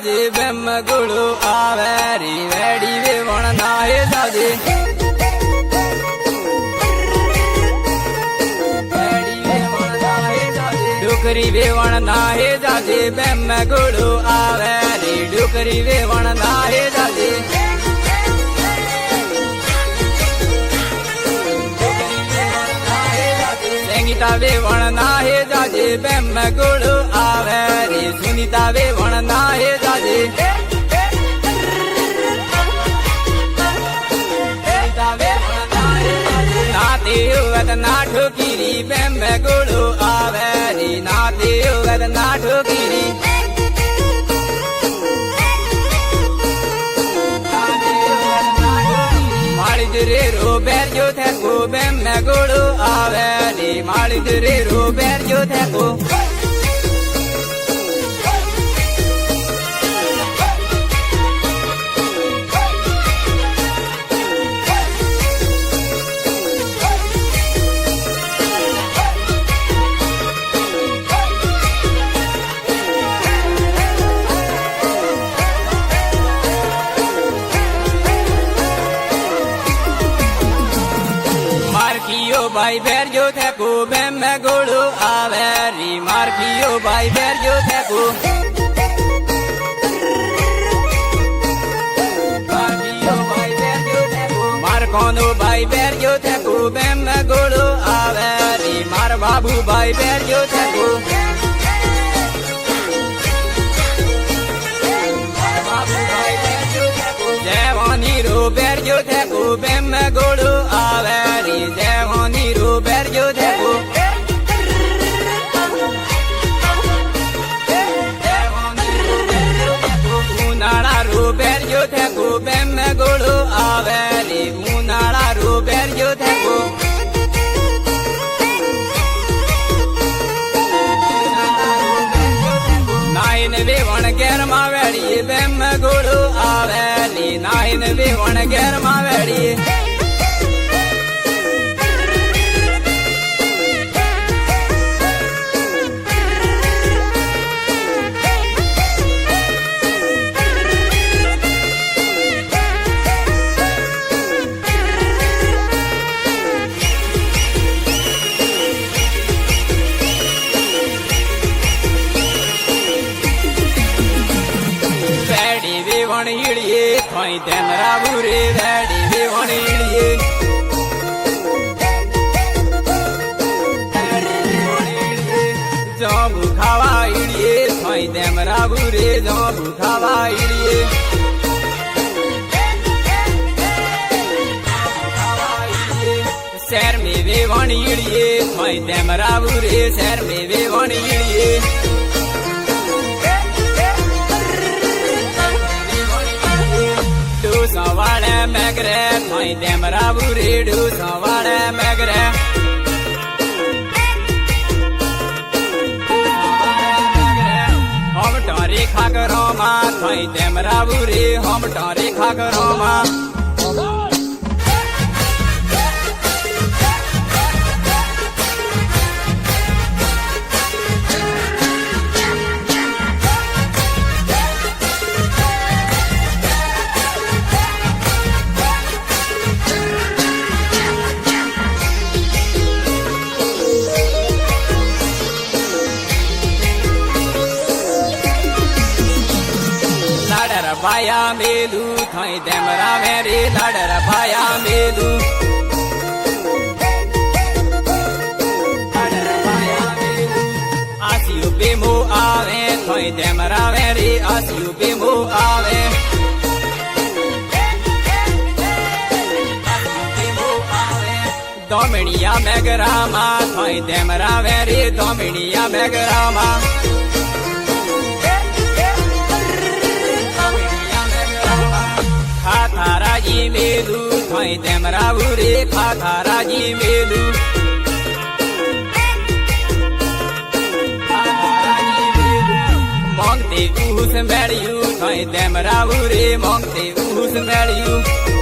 जाजे बेम गुड़ो आवे री वेड़ी वेवण नाहे जाजे डुकरी वेवण नाहे जाजे बेम गुड़ो आवे री डुकरी वेवण नाहे जाजे संगीता वेवण नाहे जाजे बेम गुड़ो आवे रे सुनीता वेवण नाहे जाजे नाते उगत ना ठोकीरी बेम गुड़ो आवे रे नाते उगत ना ठोकीरी मालिदरे रो बैर जो थे को बेम गुड़ो आवे रे मालिदरे रो बैर जो थे को भाई बैर जो थे को बेम गुड़ो आवे री मार्कियो भाई बैर जो थे को मार कोनो भाई बैर जो थे को बेम गुड़ो आवे री मार बाबू भाई बैर जो थे को जवानी रो बैर जो थे को बेम गुड़ो आवे री जवानी रो बैर जो थे को उनाड़ा रो बैर जो थे को बेम गुड़ो आवे री उनाड़ा रो बैर जो थे को नाइन वेवण गैर मावेड़ी बेम गुड़ो आवे री नाइन वेवण गैर मावेड़ी ईड़िए थोई तेमरा बुरे वैडी वेवण ईड़िए जाबू खावा ईड़िए थोई तेमरा बुरे जाबू खावा ईड़िए शहर में वेवण ईड़िए थोई तेमरा बुरे शहर में वेवण ईड़िए सवाड़े मैगरे थोई तेमरा बुरे डू सवाड़े मैगरे हम टोरी खाकरो मा थोई तेमरा बुरे हम टोरी खाकरो मा भाया मेलू थोई तेमरा मेरे लाडर भाया मेलू आसियो बेमो आवे थोई तेमरा मेरे आसियो बेमो आवे दोमिनिया मेगरामा थोई तेमरा मेरे दोमिनिया मेगरामा खाथाराजी मेलू थोई तेमरा बुरे खाथाराजी मेलू मांगते ऊस मेड़ियू थोई तेमरा बुरे मांगते ऊस मेड़ियू